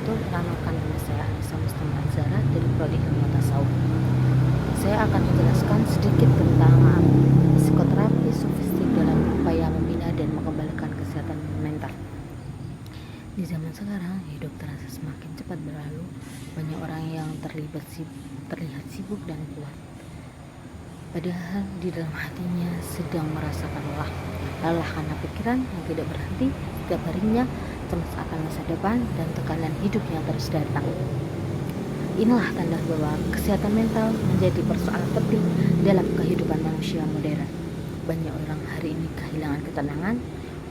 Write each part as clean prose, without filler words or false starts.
wabarakatuh. Perkenalkan nama saya Anissa Mustama Azhara dari Prodi Ilmu Tasawuf. Saya akan menjelaskan sedikit tentang psikoterapi sofistik dalam upaya membina dan mengembalikan kesehatan mental. Di zaman sekarang, hidup terasa semakin cepat berlalu. Banyak orang yang terlihat sibuk dan kuat, padahal di dalam hatinya sedang merasakan lelah karena pikiran yang tidak berhenti setiap harinya, cemas akan masa depan dan tekanan hidup yang terus datang. Inilah tanda bahwa kesehatan mental menjadi persoalan penting dalam kehidupan manusia modern. Banyak orang hari ini kehilangan ketenangan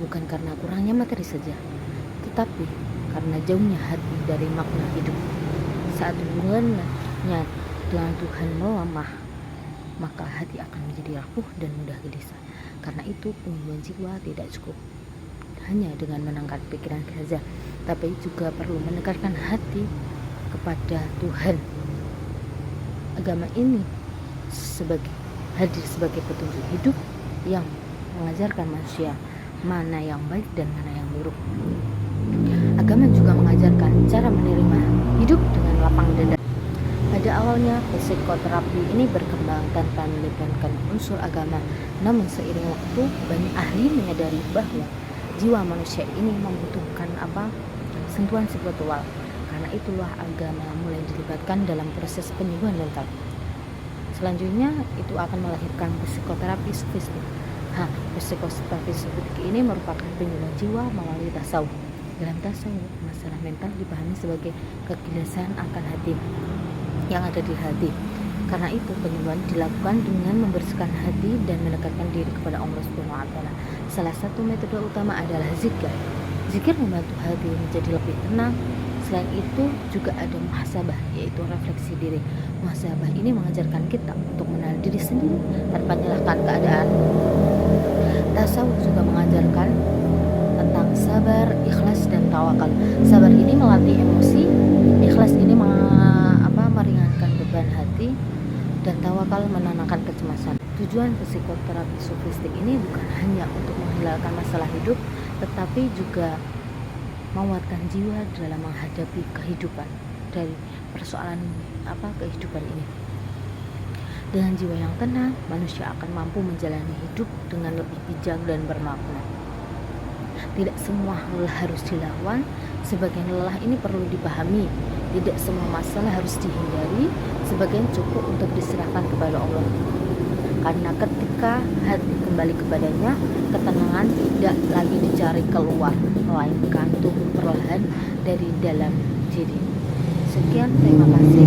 bukan karena kurangnya materi saja, tetapi karena jauhnya hati dari makna hidup. Saat hubungannya dengan Tuhan melemah, maka hati akan menjadi rapuh dan mudah gelisah. Karena itu penyembuhan jiwa tidak cukup hanya dengan menangkan pikiran saja, tapi juga perlu mendekatkan hati kepada Tuhan. Agama ini hadir sebagai petunjuk hidup yang mengajarkan manusia mana yang baik dan mana yang buruk. Agama juga mengajarkan cara menerima hidup dengan lapang dada. Pada awalnya, psikoterapi ini berkembang tanpa melibatkan unsur agama. Namun seiring waktu, banyak ahli menyadari bahwa jiwa manusia ini membutuhkan sentuhan spiritual. Karena itulah agama mulai dilibatkan dalam proses penyembuhan mental. Selanjutnya, itu akan melahirkan psikoterapi sofistik. Psikoterapi sofistik ini merupakan penyembuhan jiwa melalui tasawuf. Dalam tasawuf, masalah mental dipahami sebagai kegelisahan akan hati yang ada di hati. Karena itu penyembuhan dilakukan dengan membersihkan hati dan mendekatkan diri kepada Allah Subhanahu wa taala. Salah satu metode utama adalah zikir. Zikir membantu hati menjadi lebih tenang. Selain itu juga ada muhasabah, yaitu refleksi diri. Muhasabah ini mengajarkan kita untuk mengenal diri sendiri tanpa menyalahkan keadaan. Tasawuf juga mengajarkan tentang sabar, ikhlas, dan tawakal. Sabar ini melatih emosi, ikhlas ini meringankan beban hati, dan tawakal menenangkan kecemasan. Tujuan psikoterapi sofistik ini bukan hanya untuk menghilangkan masalah hidup, tetapi juga menguatkan jiwa dalam menghadapi kehidupan dari persoalan kehidupan ini. Dengan jiwa yang tenang, manusia akan mampu menjalani hidup dengan lebih bijak dan bermakna. Tidak semua lelah harus dilawan, sebagian lelah ini perlu dipahami. Tidak semua masalah harus dihindari, sebagian cukup untuk diserahkan kepada Allah. Karena ketika hati kembali kepadanya, ketenangan tidak lagi dicari keluar, melainkan tumbuh perlahan dari dalam diri. Sekian, terima kasih.